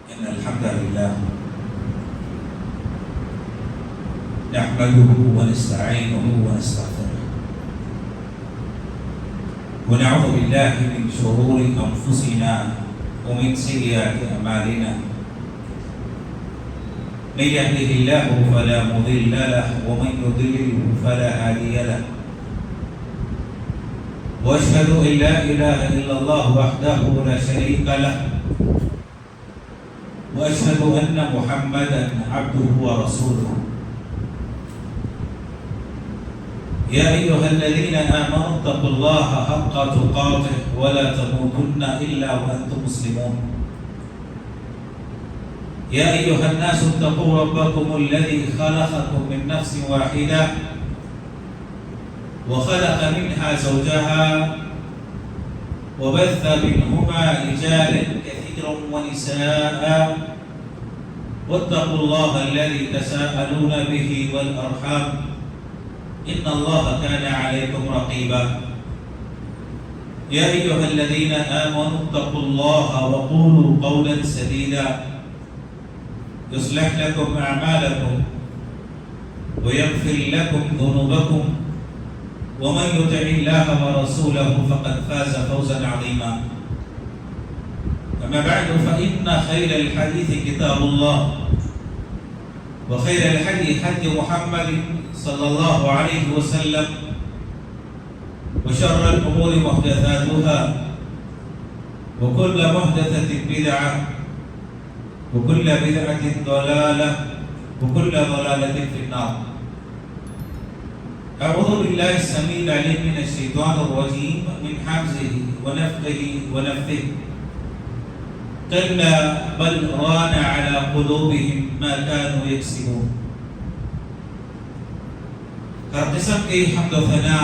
إن الحمد لله نحمده ونستعينه ونستغفره ونعوذ بالله من شرور أنفسنا ومن سيئات أعمالنا من يهده الله فلا مضل له ومن يضلل فلا هادي له وأشهد أن لا إله إلا الله وحده لا شريك له وأشهد أن محمدا عبده ورسوله يا أيها الذين آمنوا اتقوا الله حق تقاته ولا تموتن إلا وأنتم مسلمون يا أيها الناس اتقوا ربكم الذي خلقكم من نفس واحدة وخلق منها زوجها وبث منهما رجالا كثيرا ونساء واتقوا الله الذي تساءلون به والأرحام إن الله كان عليكم رقيبا يا أيها الذين آمنوا اتقوا الله وقولوا قولا سديدا يصلح لكم أعمالكم ويغفر لكم ذنوبكم ومن يطع الله ورسوله فقد فاز فوزا عظيما أما بعد فإن خير الحديث كتاب الله وخير الهدي هدي محمد صلى الله عليه وسلم وشر الأمور محدثاتها وكل محدثة بدعة وكل بدعة ضلالة وكل ضلالة في النار. أعوذ بالله السميع العليم من الشيطان الرجيم من حمزه ونفخه ونفثه كلا بل ران على قلوبهم ما كانوا يكسبون. ہر قسم کی حمد و ثنا،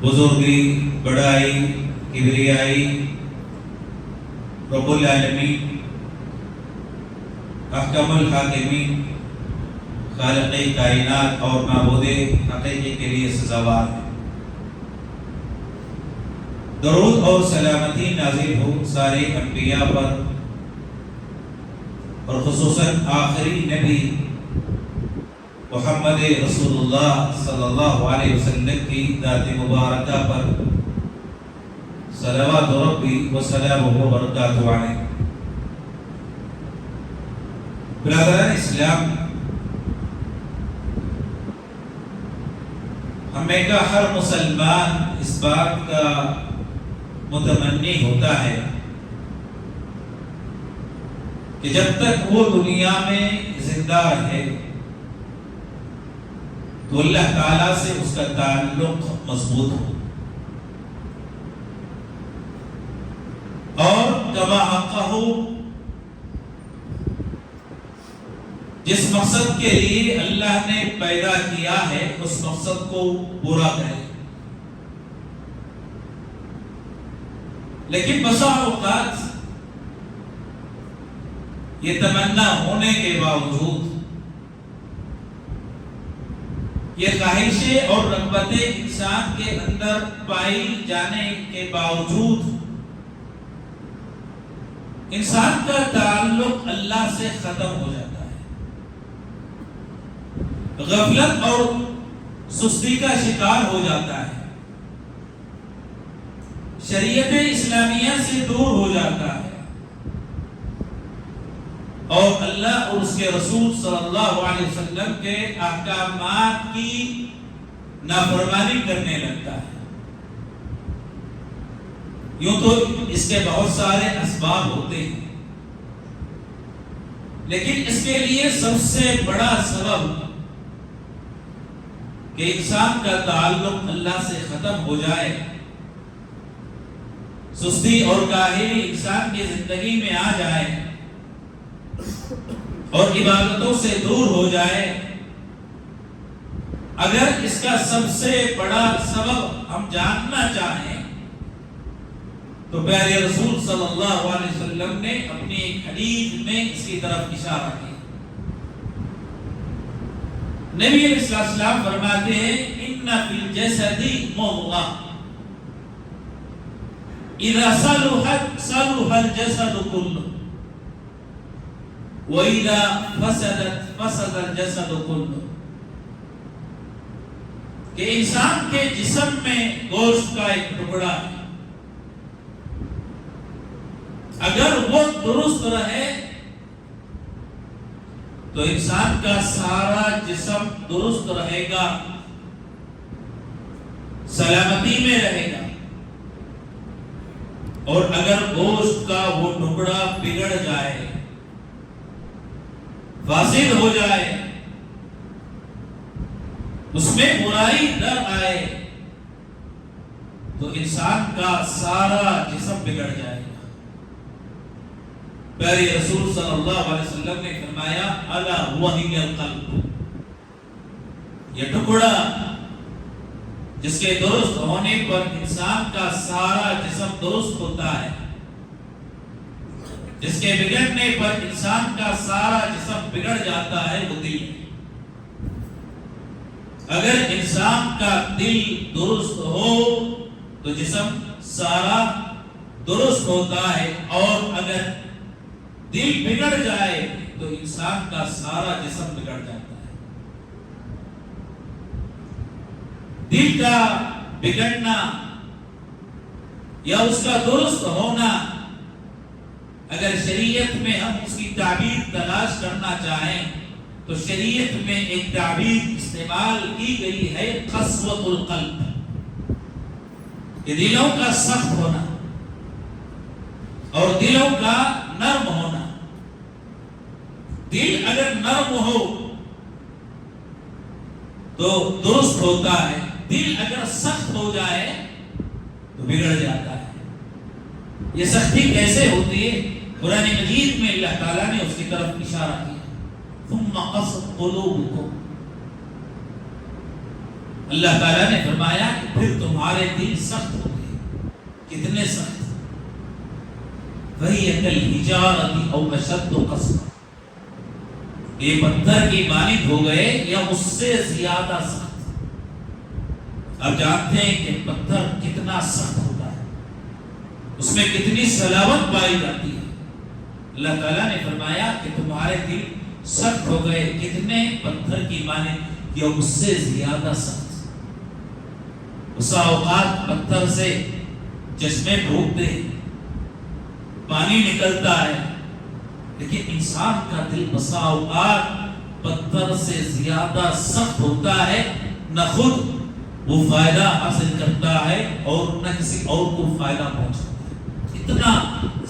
بزرگی، بڑائی، کبریائی رب العالمین احکم الحاکمین خالق کائنات اور معبود حقیقی کے لیے سزاوار ہے۔ درود اور سلامتی نازل ہو سارے انبیاء پر اور خصوصاً آخری نبی محمد رسول اللہ صلی اللہ علیہ وسلم کی ذات مبارکہ پر صلوات ربی و سلامہ و برکاتہ علیہ۔ برادران اسلام، ہمیں کا ہر مسلمان اس بات کا متمنی ہوتا ہے کہ جب تک وہ دنیا میں زندہ رہے تو اللہ تعالیٰ سے اس کا تعلق مضبوط ہو اور کما حقہ ہو، جس مقصد کے لیے اللہ نے پیدا کیا ہے اس مقصد کو پورا کرے۔ لیکن بسا اوقات یہ تمنا ہونے کے باوجود، یہ خواہشیں اور رغبتیں انسان کے اندر پائی جانے کے باوجود انسان کا تعلق اللہ سے ختم ہو جاتا ہے، غفلت اور سستی کا شکار ہو جاتا ہے، شریعت اسلامیہ سے دور ہو جاتا ہے اور اللہ اور اس کے رسول صلی اللہ علیہ وسلم کے احکامات کی نافرمانی کرنے لگتا ہے۔ یوں تو اس کے بہت سارے اسباب ہوتے ہیں، لیکن اس کے لیے سب سے بڑا سبب کہ انسان کا تعلق اللہ سے ختم ہو جائے، سستی اور کاہلی انسان کی زندگی میں آ جائے اور عبادتوں سے دور ہو جائے، اگر اس کا سب سے بڑا سبب ہم جاننا چاہیں تو پیارے رسول صلی اللہ علیہ وسلم نے اپنی ایک حدیث میں اس کی طرف اشارہ کیا۔ نبی علیہ السلام فرماتے ہیں ان فی الجسد مضغہ اذا صلح الجسد كله واذا فسد الجسد كله، کہ انسان کے جسم میں گوشت کا ایک ٹکڑا ہے، اگر وہ درست رہے تو انسان کا سارا جسم درست رہے گا، سلامتی میں رہے گا، اور اگر گوشت کا وہ ٹکڑا بگڑ جائے، فاسد ہو جائے، اس میں برائی در آئے، تو انسان کا سارا جسم بگڑ جائے گا۔ پیارے رسول صلی اللہ علیہ وسلم نے فرمایا الا وہی القلب، یہ ٹکڑا جس کے درست ہونے پر انسان کا سارا جسم درست ہوتا ہے، جس کے بگڑنے پر انسان کا سارا جسم بگڑ جاتا ہے، وہ دل ہے۔ اگر انسان کا دل درست ہو تو جسم سارا درست ہوتا ہے، اور اگر دل بگڑ جائے تو انسان کا سارا جسم بگڑ جاتا ہے۔ دل کا بگڑنا یا اس کا درست ہونا، اگر شریعت میں ہم اس کی تعبیر تلاش کرنا چاہیں تو شریعت میں ایک تعبیر استعمال کی گئی ہے قسوۃ القلب، کہ دلوں کا سخت ہونا اور دلوں کا نرم ہونا۔ دل اگر نرم ہو تو درست ہوتا ہے، دل اگر سخت ہو جائے تو بگڑ جاتا ہے۔ یہ سختی کیسے ہوتی ہے؟ قرآن مجید میں اللہ تعالیٰ نے اس کی طرف اشارہ کیا، ثم قست قلوبکم، اللہ تعالیٰ نے فرمایا کہ پھر تمہارے دل سخت ہو گئے۔ کتنے سخت؟ وَهِيَ كَالْحِجَارَةِ أَوْ أَشَدُّ قَسْوَةً، یہ پتھر کی مانند ہو گئے یا اس سے زیادہ سخت۔ اب جانتے ہیں کہ پتھر کتنا سخت ہوتا ہے، اس میں کتنی صلابت پائی جاتی ہے۔ اللہ تعالیٰ نے فرمایا کہ تمہارے دل سخت ہو گئے، کتنے پتھر کی مانند یا اس سے زیادہ سخت۔ بسا اوقات پتھر سے چشمے بھوکتے ہیں، پانی نکلتا ہے، لیکن انسان کا دل بسا اوقات پتھر سے زیادہ سخت ہوتا ہے، نہ خود وہ فائدہ حاصل کرتا ہے اور نہ کسی اور کو فائدہ پہنچتا ہے۔ اتنا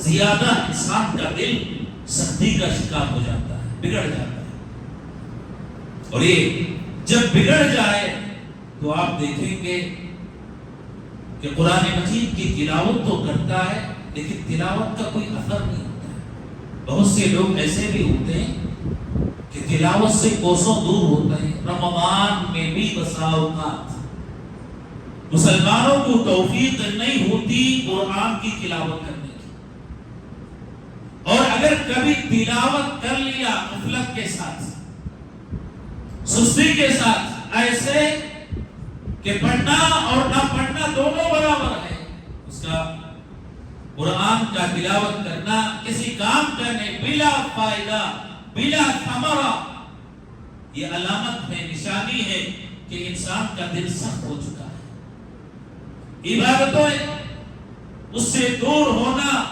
زیادہ انسان کا دل سختی کا شکار ہو جاتا ہے، بگڑ جاتا ہے۔ اور یہ جب بگڑ جائے تو آپ دیکھیں گے کہ قرآن مجید کی تلاوت تو کرتا ہے لیکن تلاوت کا کوئی اثر نہیں ہوتا ہے۔ بہت سے لوگ ایسے بھی ہوتے ہیں کہ تلاوت سے کوسوں دور ہوتے ہیں۔ رمضان میں بھی بسا اوقات مسلمانوں کو توفیق نہیں ہوتی قرآن کی تلاوت کرنے کی، اور اگر کبھی تلاوت کر لیا غفلت کے ساتھ، سستی کے ساتھ، ایسے کہ پڑھنا اور نہ پڑھنا دونوں برابر ہے، اس کا قرآن کا تلاوت کرنا کسی کام کرنے بلا فائدہ، بلا ثمرہ، یہ علامت ہے، نشانی ہے کہ انسان کا دل سخت ہو چکا ہے۔ عبادتوں اس سے دور ہونا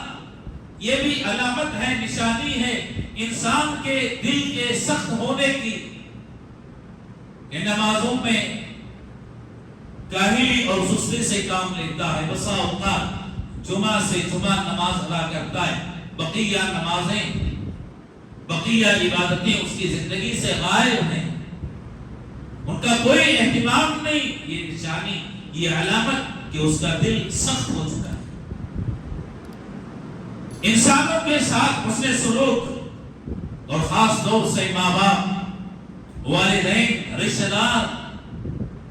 یہ بھی علامت ہے، نشانی ہے انسان کے دل کے سخت ہونے کی۔ ان نمازوں میں کاہلی اور سستی سے کام لیتا ہے، بسا اوقات جمعہ سے جمعہ نماز ادا کرتا ہے، بقیہ نمازیں، بقیہ عبادتیں اس کی زندگی سے غائب ہیں، ان کا کوئی اہتمام نہیں۔ یہ نشانی، یہ علامت کہ اس کا دل سخت ہو چکا ہے۔ انسانوں کے ساتھ حسن سلوک، اور خاص طور سے ماں باپ، والدین، رشتہ دار،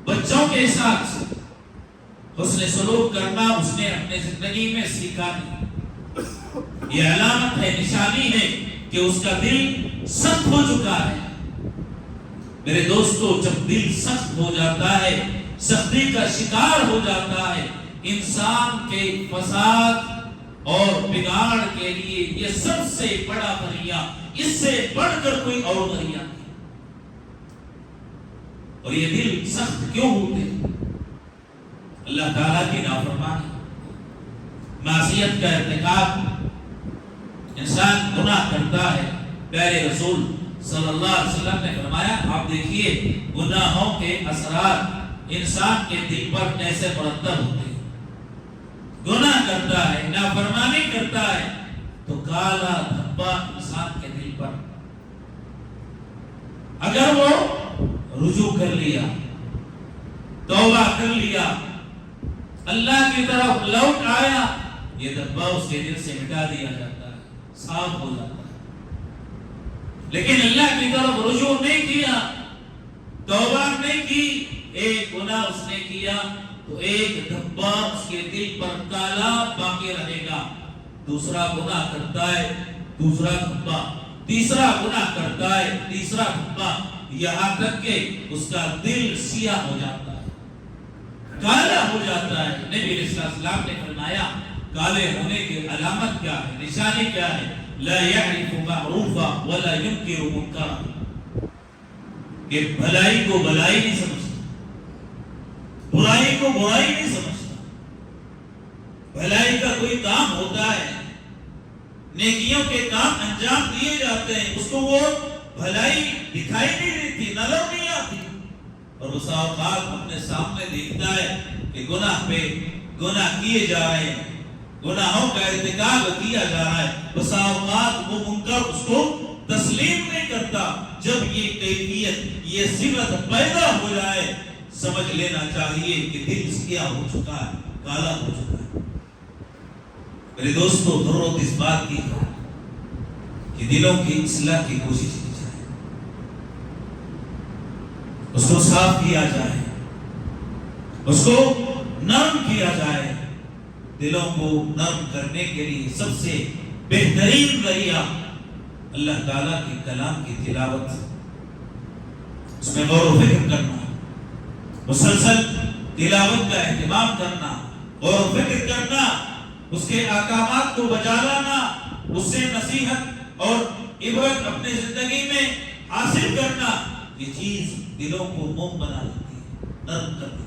بچوں کے ساتھ حسن سلوک کرنا اس نے اپنے زندگی میں سیکھا نہیں۔ یہ علامت ہے، نشانی ہے کہ اس کا دل سخت ہو چکا ہے۔ میرے دوستو، جب دل سخت ہو جاتا ہے، سختی کا شکار ہو جاتا ہے، انسان کے فساد اور بگاڑ کے لیے یہ سب سے بڑا ذریعہ، اس سے بڑھ کر کوئی اور ذریعہ نہیں۔ اور یہ دل سخت کیوں ہوتے ہیں؟ اللہ تعالیٰ کی نافرمانی، معصیت کا ارتکاب، انسان گناہ کرتا ہے۔ پیارے رسول صلی اللہ علیہ وسلم نے فرمایا، آپ دیکھیے گناہوں کے اثرات انسان کے دل پر کیسے مرتب ہوتے ہیں۔ گناہ کرتا ہے، نافرمانی کرتا ہے تو کالا دھبا انسان کے دل پر۔ اگر وہ رجوع کر لیا، توبہ کر لیا، اللہ کی طرف لوٹ آیا، یہ دھبا اس کے دل سے مٹا دیا جاتا ہے، صاف ہو جاتا ہے۔ لیکن اللہ کی طرف رجوع نہیں کیا، توبہ نہیں کی، ایک گناہ اس نے کیا تو ایک دھبا اس کے دل پر کالا باقی رہے گا۔ دوسرا گناہ کرتا ہے، دوسرا دھبا، تیسرا گناہ کرتا ہے، تیسرا دھبا، یہاں تک کہ اس کا دل سیاہ ہو جاتا ہے، کالا ہو جاتا ہے۔ نبی علیہ السلام نے فرمایا کالے ہونے کی علامت کیا ہے، نشانی کیا ہے؟ لا يعرف معروفا ولا ينكر منکرا، کہ بھلائی کو بھلائی نہیں سمجھتا، برائی کو برائی نہیں سمجھتا۔ بھلائی کا کوئی کام ہوتا ہے، نیکیوں کے کام انجام دیے جاتے ہیں، اس کو وہ بھلائی دکھائی نہیں دیتی، نظر نہیں آتی، اور اس اوقات اپنے سامنے دیکھتا ہے کہ گناہ پہ گناہ کیے جا رہے ہیں، گناہوں کا ارتکاب کیا جا رہا ہے۔ بس اوقات وہ منکر اس کو تسلیم نہیں کرتا۔ جب یہ کیفیت، یہ صفت پیدا ہو جائے، سمجھ لینا چاہیے کہ دل سیاہ ہو چکا ہے، کالا ہو چکا ہے۔ میرے دوستو، ضرورت اس بات کی ہے کہ دلوں کی اصلاح کی کوشش کی جائے، اس کو صاف کیا جائے، اس کو نرم کیا جائے۔ دلوں کو نرم کرنے کے لیے سب سے بہترین ذریعہ اللہ تعالیٰ کے کلام کی تلاوت، اس میں غور و فکر کرنا، مسلسل تلاوت کا اہتمام کرنا، غور و فکر کرنا، اس کے احکامات کو بجا لانا، اس سے نصیحت اور عبرت اپنی زندگی میں حاصل کرنا، یہ چیز دلوں کو موم بنا دیتی ہے، نرم کر دیتی ہے۔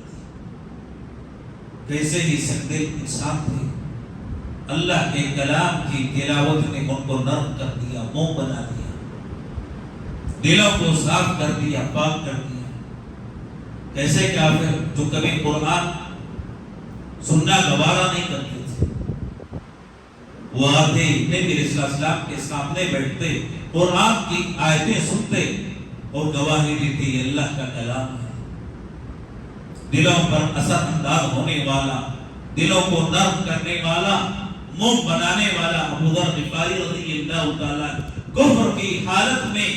کیسے ہی سنگدل انسان تھے، اللہ کے کلام کی تلاوت نے ان کو نرم کر دیا، موم بنا دیا، دلوں کو صاف کر دیا، پاک کر دیا۔ کیسے کافر جو کبھی قرآن سننا گوارا نہیں کرتے تھے، وہ آتے نبی علیہ السلام کے سامنے بیٹھتے، قرآن کی آیتیں سنتے اور گواہی دیتی اللہ کا کلام ہے۔ دلوں پر اثر انداز ہونے والا، دلوں کو نرم کرنے والا، موم بنانے والا ابو ذر غفاری رضی اللہ تعالیٰ کفر کی حالت میں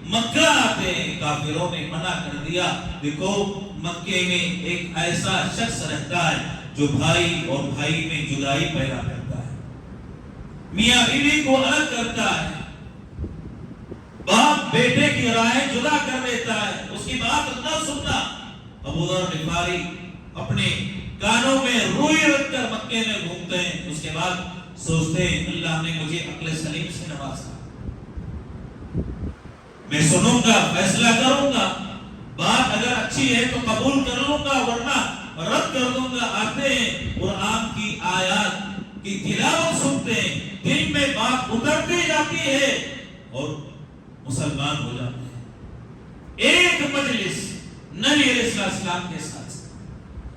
مکہ آتے ہیں۔ کافروں نے منع کر دیا، دیکھو مکے میں ایک ایسا شخص رہتا ہے جو بھائی اور بھائی میں جدائی پیدا کرتا ہے، میاں بیوی کو الگ کرتا ہے، باپ بیٹے کی رائے جدا کر دیتا ہے، اس کی بات نہ سننا۔ ابو ذر غفاری اپنے کانوں میں روئی رکھ کر مکے میں گھومتے ہیں، اس کے بعد سوچتے ہیں اللہ نے مجھے عقل سلیم سے نوازا، میں سنوں گا، فیصلہ کروں گا، بات اگر اچھی ہے تو قبول کر لوں گا، ورنہ رد کر دوں گا۔ آتے ہیں قرآن کی آیات کی تلاوت سنتے ہیں، دل میں بات اترتی جاتی ہے اور مسلمان ہو جاتے ہیں۔ ایک مجلس نبی علیہ السلام کے ساتھ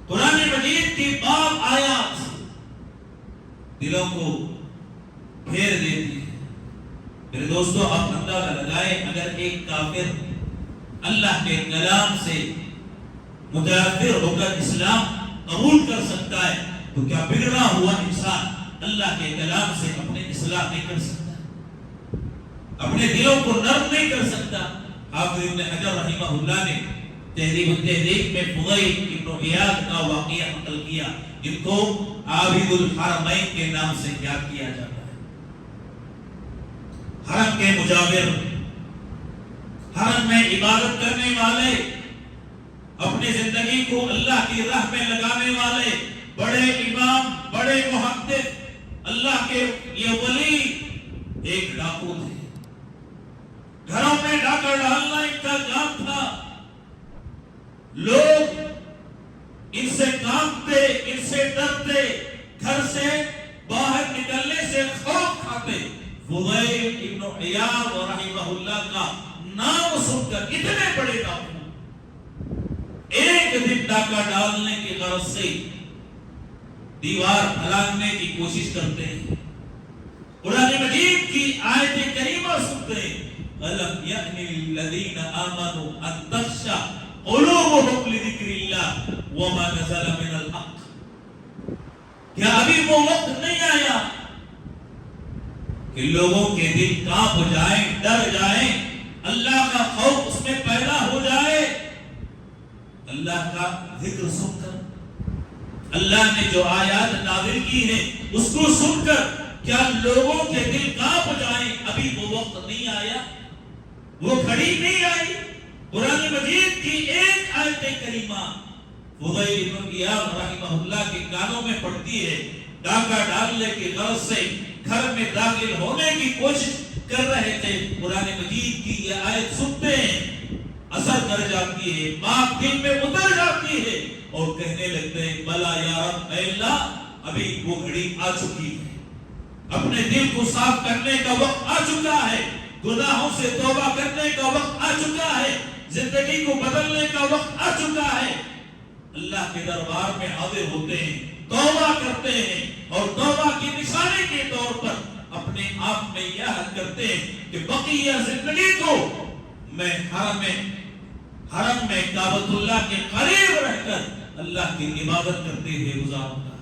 قرآن مجید کی باب آیات دلوں کو پھیر دیتی ہے۔ میرے دوستو، آپ اندازہ لگائیں، اگر ایک کافر اللہ کے کلام سے متاثر ہو کر اسلام قبول کر سکتا ہے تو کیا بگڑا ہوا انسان اللہ کے کلام سے اپنے اصلاح نہیں کر سکتا، اپنے دلوں کو نرم نہیں کر سکتا؟ حافظ ابن حجر رحمہ اللہ نے تہذیب التہذیب میں فضیل ابن عیاض کا واقعہ نقل کیا، جن کو عابد الحرمین کے نام سے یاد کیا جاتا ہے۔ حرم کے مجاور، حرم میں عبادت کرنے والے، اپنی زندگی کو اللہ کی راہ میں لگانے والے، بڑے امام، بڑے محدث، اللہ کے یہ ولی ایک ڈاکو تھے. گھروں میں ڈاکہ ڈالنا ان کا کام تھا. لوگ ان سے کانپتے، ان سے ڈرتے، گھر سے باہر نکلنے سے خوف کھاتے. فضیل ابن عیاض رحمہ اللہ کا نام سن کر اتنے بڑے ڈاکو ایک دن ڈاکہ ڈالنے کی غرض سے دیوار پھلانگنے کی کوشش کرتے ہیں. قرآن مجید کی آیت کریمہ سنتے ہیں. أَلَمْ يَأْنِ لِلَّذِينَ آمَنُوا أَن تَخْشَعَ قُلُوبُهُمْ لِذِكْرِ اللَّهِ وَمَا نَزَلَ مِنَ الْحَقِّ. کیا ابھی وہ وقت نہیں آیا کہ لوگوں کے دل کانپ جائیں، ڈر جائیں، اللہ کا خوف اس میں پیدا ہو جائے؟ اللہ کا ذکر سن کر، اللہ نے جو آیات نازل کی ہیں اس کو سن کر کیا لوگوں کے دل کانپ جائیں؟ ابھی وہ وقت نہیں آیا، وہ گھڑی نہیں آئی. قرآن مجید کی ایک آیت کریمہ فضیل بن عیاض رحمہ اللہ کے کانوں میں پڑتی ہے. ڈاکہ ڈالنے کی غرض سے گھر میں داخل ہونے کی کوشش کر رہے تھے. قرآن مجید کی یہ آیت سنتے ہیں، اثر کر جاتی ہے، بات دل میں اتر جاتی ہے اور کہنے لگتے ہیں بلا یا رب، اے اللہ ابھی وہ گھڑی آ چکی ہے، اپنے دل کو صاف کرنے کا وقت آ چکا ہے، گناہوں سے توبہ کرنے کا وقت آ چکا ہے، زندگی کو بدلنے کا وقت آ چکا ہے. اللہ کے دربار میں حاضر ہوتے ہیں، توبہ کرتے ہیں اور توبہ کی نشانی کے طور پر اپنے آپ میں یہ عہد کرتے ہیں کہ بقیہ زندگی کو میں حرم میں کعبۃ اللہ کے قریب رہ کر اللہ کی عبادت کرتے ہوئے گزاروں گا.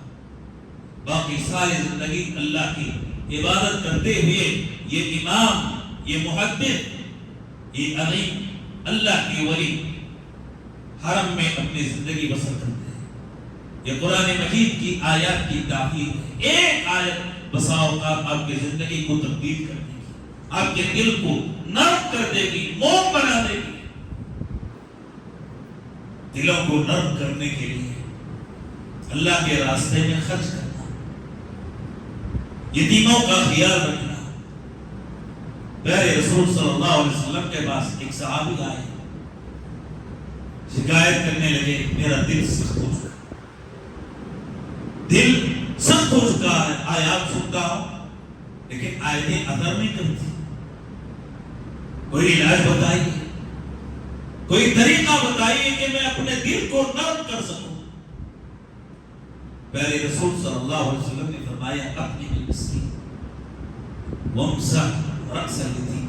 باقی ساری زندگی اللہ کی عبادت کرتے ہوئے یہ امام، یہ محدث، یہ عظیم اللہ کی ولی حرم میں اپنی زندگی بسر کرتے ہیں. یہ قرآن مجید کی آیات کی تاکید ہے. ایک آیت بسا اوقات آپ کی زندگی کو تبدیل کر دے گی، آپ کے دل کو نرم کر دے گی، موم بنا دے گی. دلوں کو نرم کرنے کے لیے اللہ کے راستے میں خرچ کرنا، یتیموں کا خیال رکھنا. پیارے رسول صلی اللہ علیہ وسلم کے پاس ایک صحابی آئے، شکایت کرنے لگے میرا دل سخت ہو چکا، دل سخت ہو چکا ہے، آیات سنتا ہوں لیکن آیتیں اثر نہیں کرتی، کوئی علاج بتائیے، کوئی طریقہ بتائیے کہ میں اپنے دل کو نرم کر سکوں. پیارے رسول صلی اللہ علیہ وسلم نے فرمایا اپنے مسکین وامسح رأس اليتیم،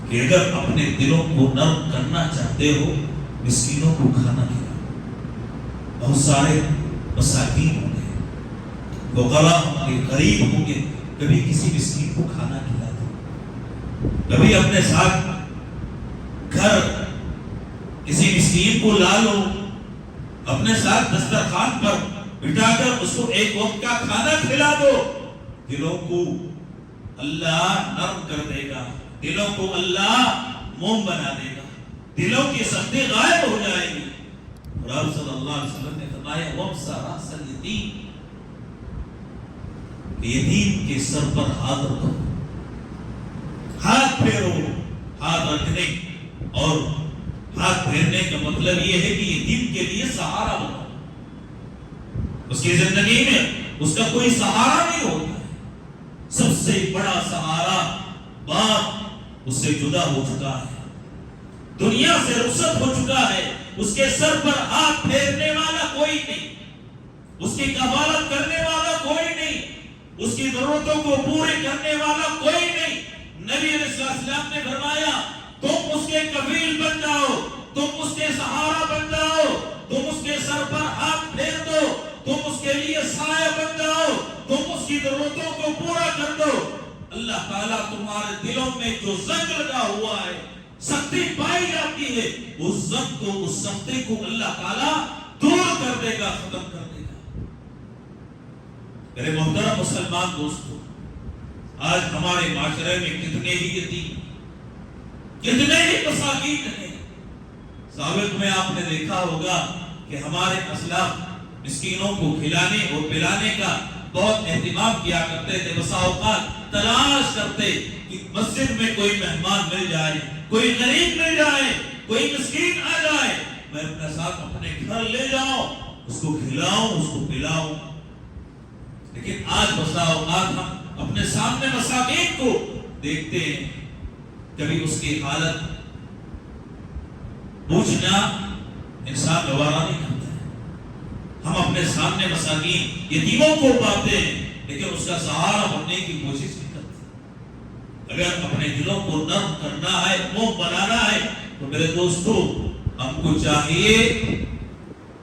کہ اگر اپنے دلوں کو نرم کرنا چاہتے ہو مسکینوں کو کھانا کھلاؤ. بہت سارے مساکین ہوں گے، فقراء ہوں گے، غریب ہوں گے، کبھی کسی مسکین کو کھانا کھلا دو. کبھی اپنے ساتھ گھر کسی مسکین کو لا لو، اپنے ساتھ دسترخوان پر بٹھا کر اس کو ایک وقت کا کھانا کھلا دو. دلوں کو اللہ نرم کر دے گا، دلوں کو اللہ موم بنا دے گا، دلوں کی سختی غائب ہو جائے گی. اور آپ صلی اللہ علیہ وسلم نے فرمایا وَامْسَحْ رَأْسَ الْيَتِيمِ، کہ یتیم کے سر پر ہاتھ رکھو، ہاتھ پھیرو. ہاتھ رکھنے اور ہاتھ پھیرنے کا مطلب یہ ہے کہ یتیم کے لیے سہارا بنو. اس کی زندگی میں اس کا کوئی سہارا نہیں ہوتا ہے. سب سے بڑا سہارا باپ اس سے جدا ہو چکا ہے، دنیا سے رخصت ہو چکا ہے، اس کے سر پر ہاتھ پھیرنے والا کوئی نہیں، اس کی کفالت کرنے والا کوئی نہیں، اس کی ضرورتوں کو پورے کرنے والا کوئی نہیں. نبی علیہ السلام نے فرمایا تم اس کے کفیل بن جاؤ، تم اس کے سہارا بن جاؤ، تم اس کے سر پر ہاتھ پھیر دو، تم اس کے لیے سایہ بن جاؤ، تم اس کی ضرورتوں کو پورا کر دو. اللہ تعالیٰ تمہارے دلوں میں جو زنگ لگا ہوا ہے، سختی پائی جاتی ہے، اس زنگ کو، اس سختی کو اللہ تعالیٰ دور کر دے گا، ختم کر دے گا. میرے محترم مسلمان دوستو، آج ہمارے معاشرے میں کتنے ہی یتیم، کتنے ہی مساکین ہیں. سابق میں آپ نے دیکھا ہوگا کہ ہمارے اسلاف مسکینوں کو کھلانے اور پلانے کا بہت اہتمام کیا کرتے تھے. بسا اوقات تلاش کرتے کہ مسجد میں کوئی مہمان مل جائے, کوئی غریب مل جائے, کوئی مسکین آ جائے, میں اپنے ساتھ اپنے گھر لے جاؤں, اس کو کھلاؤں, اس کو پلاؤں. لیکن آج بسا اوقات ہم اپنے سامنے مساکین کو دیکھتے ہیں, کبھی اس کی حالت پوچھنا انسان گوارا نہیں کرتا ہے. ہم اپنے سامنے مساکین یتیموں کو پاتے ہیں لیکن اس کا سہارا بننے کی کوشش نہیں کرتے. اگر اپنے دلوں کو نرم کرنا ہے, موم بنانا ہے, تو میرے دوستو ہم کو چاہیے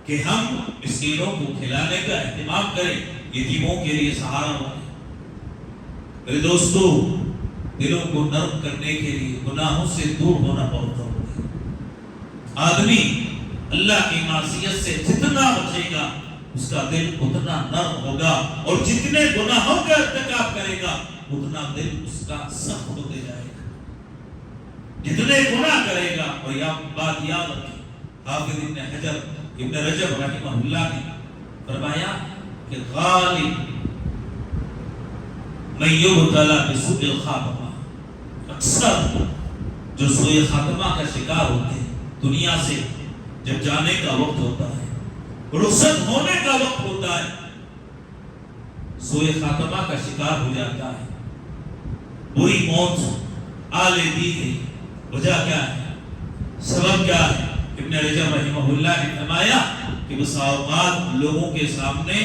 کہ ہم مسکینوں کو کھلانے کا اہتمام کریں, یتیموں کے لیے سہارا بنیں. میرے دوستو دلوں کو نرم کرنے کے لیے گناہوں سے دور ہونا بہت ضروری ہے. آدمی اللہ کی معصیت سے جتنا بچے گا اس کا دل اتنا نرم ہوگا, اور جتنے گناہوں کا ارتکاب کرے گا اتنا دل اس کا سخت ہوتے جائے گا. جتنے گناہ کرے گا, اور یہ بات یاد رکھیں, حافظ ابن رجب رحمہ اللہ نے فرمایا کہ غالب من یبتلی بسوء الخاتمہ, اکثر جو سوء خاتمہ کا شکار ہوتے ہیں, دنیا سے جب جانے کا وقت ہوتا ہے, رخصت ہونے کا وقت ہوتا ہے, سوء خاتمہ کا شکار ہو جاتا ہے, بری موت آ لیتی ہے. وجہ کیا ہے, سبب کیا ہے؟ ابن رجب رحمہ اللہ نے فرمایا کہ بسا اوقات لوگوں کے سامنے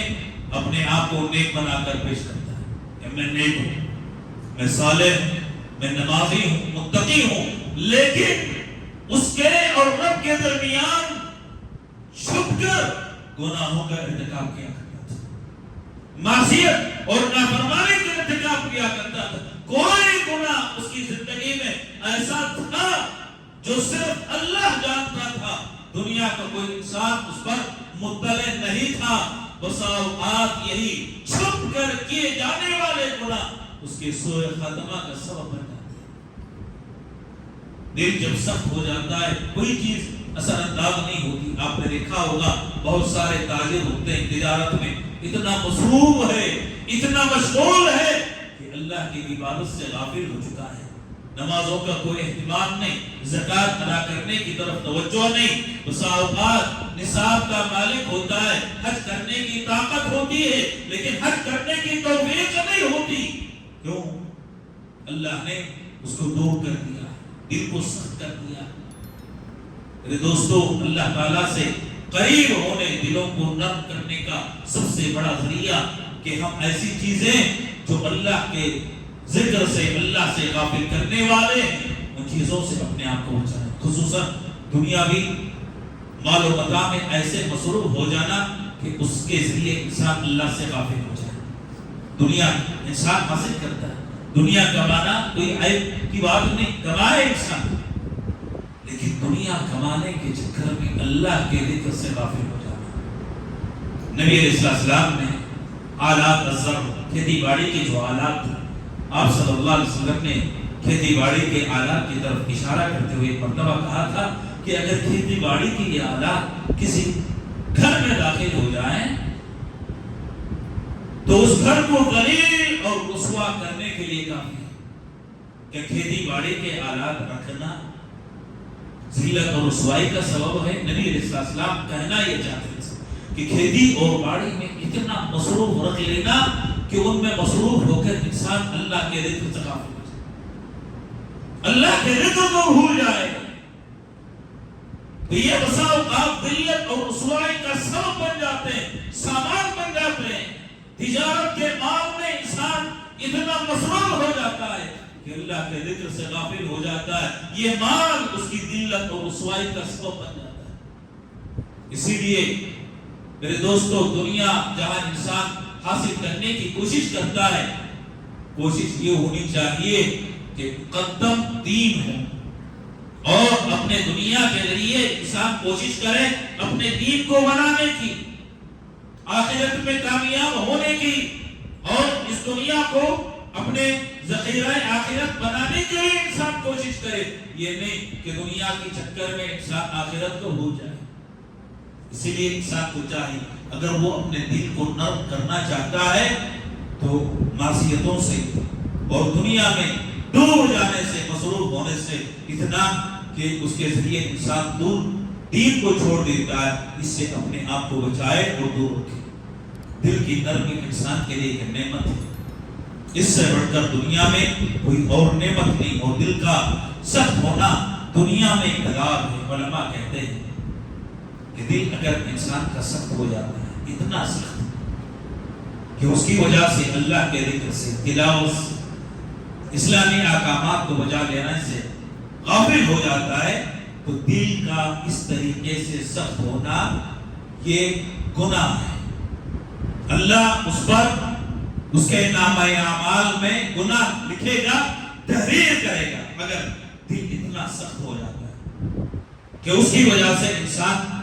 اپنے آپ کو نیک بنا کر پیش کرتا ہے کہ میں نیک ہوں, میں صالح ہوں, میں نمازی ہوں, متقی ہوں, لیکن اس کے اور رب کے درمیان چھپ کر گناہوں کا ارتکاب کیا کرتا تھا, معصیت اور نافرمانی کا ارتکاب کیا کرتا تھا. کوئی گناہ اس کی زندگی میں ایسا تھا جو صرف اللہ جانتا تھا, دنیا کا کوئی انسان اس پر مطلع نہیں تھا. بسا اوقات یہی چھپ کر کیے جانے والے گناہ اس کے سوء خاتمہ کا سبب بن جاتے ہیں. دل جب سخت ہو جاتا ہے کوئی چیز اثر انداز نہیں ہوتی. آپ نے دیکھا ہوگا بہت سارے تاجر ہوتے ہیں, تجارت میں اتنا مصروف ہے, اتنا مشغول ہے کہ اللہ کی عبادت سے غافل ہو چکا ہے. نمازوں کا کوئی اہتمام نہیں, زکات ادا کرنے کی طرف توجہ نہیں. بسا اوقات نصاب کا مالک ہوتا ہے, حج کرنے کی طاقت ہوتی ہے, لیکن حج کرنے کی توفیق نہیں ہوتی. کیوں؟ اللہ نے اس کو دور کر دیا, دل کو سخت کر دیا. میرے دوستو اللہ تعالیٰ سے قریب ہونے, دلوں کو نرم کرنے کا سب سے بڑا ذریعہ کہ ہم ایسی چیزیں جو اللہ کے ذکر سے, اللہ سے غافل کرنے والے ہیں, ان چیزوں سے اپنے آپ کو بچائیں. خصوصاً دنیاوی مال و متاع میں ایسے مصروف ہو جانا کہ اس کے ذریعے انسان اللہ سے غافل ہو جائے. دنیا انسان حاصل کرتا ہے, دنیا کمانا کوئی عیب کی بات نہیں, کمائے انسان, لیکن دنیا کمانے کے چکر میں اللہ کے ذکر سے غافل ہو جانا. نبی علیہ السلام نے آلات الزرع, کھیتی باڑی کے جو آلات تھے, آپ صلی اللہ علیہ وسلم نے کھیتی باڑی کے آلات کی طرف اشارہ کرتے ہوئے ایک مرتبہ کہا تھا کہ اگر کھیتی باڑی کے یہ آلات کسی گھر میں داخل ہو جائیں تو اس گھر کو ذلیل اور رسوا کرنے کے لیے کافی ہے. کہ کھیتی باڑی کے آلات رکھنا ذلت اور رسوائی کا سبب ہے. نبی علیہ السلام کہنا یہ چاہتے ہیں کہ کھیتی اور باڑی میں اتنا مصروف رکھ لینا کہ ان میں مصروف ہو کر انسان اللہ کے ذکر سے غافل ہو جائے, اللہ کے ذکر کو بھول جائے. تو یہ بسا اوقات ذلت اور رسوائی کا سبب بن جاتے ہیں, سامان بن جاتے ہیں. تجارت کے مال میں انسان اتنا مصروف ہو جاتا ہے کہ اللہ کے ذکر سے غافل ہو جاتا ہے. یہ مال اس کی ذلت اور رسوائی کا سبب بن جاتا ہے. اسی لیے میرے دوستو دنیا جہاں انسان حاصل کرنے کی کوشش کرتا ہے, کوشش یہ ہونی چاہیے کہ مقدم دین ہو, اور اپنے دنیا کے ذریعے انسان کوشش کرے اپنے دین کو بنانے کی, آخرت میں کامیاب ہونے کی, اور اس دنیا کو اپنے ذخیرہ آخرت بنانے کے لیے انسان کوشش کرے. یہ نہیں کہ دنیا کے چکر میں انسان آخرت کو بھول جائے. اسی لیے انسان کو چاہیے اگر وہ اپنے دل کو نرم کرنا چاہتا ہے تو معصیتوں سے اور دنیا میں دور جانے سے، مصروف ہونے سے، اتنا کہ اس کے ذریعے انسان دور دین کو چھوڑ دیتا ہے، اس سے اپنے آپ کو بچائے اور دور رکھے۔ دل کی نرمی انسان کے لیے ایک نعمت ہے، اس سے بڑھ کر دنیا میں کوئی اور نعمت نہیں، اور دل کا سخت ہونا دنیا میں ایک عذاب ہے۔ علماء کہتے ہیں کہ دل اگر انسان کا سخت ہو جاتا ہے، اتنا سخت کہ اس کی وجہ سے اللہ کے ذکر سے، تلاوت، اسلامی احکامات کو بجا لینے سے غافل ہو جاتا ہے، تو دل کا اس طریقے سے سخت ہونا یہ گناہ ہے۔ اللہ اس پر اس کے نامہ اعمال میں گناہ لکھے گا، تحریر کرے گا، اگر دل اتنا سخت ہو جاتا ہے کہ اس کی وجہ سے انسان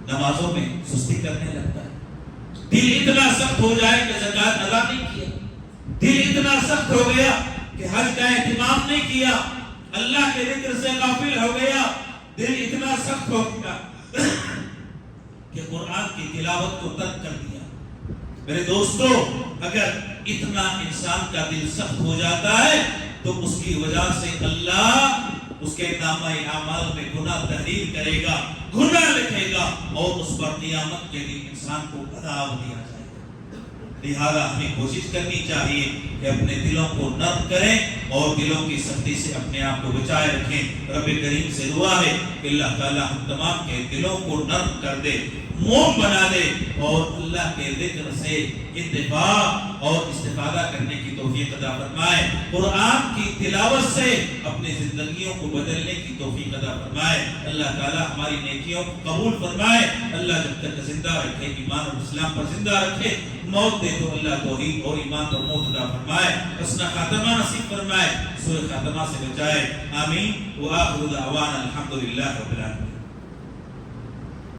نمازوں میں سستی کرنے لگتا ہے، دل اتنا سخت ہو جائے کہ زکوٰۃ ادا نہیں کیا، دل اتنا سخت ہو گیا کہ حج کا اہتمام نہیں کیا، اللہ کے ذکر سے غافل ہو گیا، دل اتنا سخت ہو گیا کہ قرآن کی تلاوت کو ترک کر دیا۔ میرے دوستو، اگر اتنا انسان کا دل سخت ہو جاتا ہے تو اس کی وجہ سے اللہ اس کے نامہ اعمال میں گناہ تحریر کرے گا، گناہ لکھے گا، اور اس پر قیامت کے دن انسان کو عذاب دیا جائے گا۔ لہذا ہمیں کوشش کرنی چاہیے کہ اپنے دلوں کو نرم کریں اور دلوں کی سختی سے اپنے آپ کو بچائے رکھیں۔ رب کریم سے دعا ہے کہ اللہ تعالی ہم تمام کے دلوں کو نرم کر دے، موم بنا دے، اور اللہ کے ذکر سے انتفاع اور استفادہ کرنے کی توفیق عطا فرمائے، قرآن کی تلاوت سے اپنی زندگیوں کو بدلنے کی توفیق عطا فرمائے۔ اللہ تعالی ہماری نیکیوں کو قبول فرمائے، اللہ جب تک زندہ رکھے، ایمان اور اسلام پر زندہ رکھے، موت دے تو اللہ توحید اور ایمان پر موت عطا فرمائے، حسن خاتمہ نصیب فرمائے، سوء خاتمہ سے بچائے، آمین۔ وآخر دعوانا الحمدللہ رب العالمین۔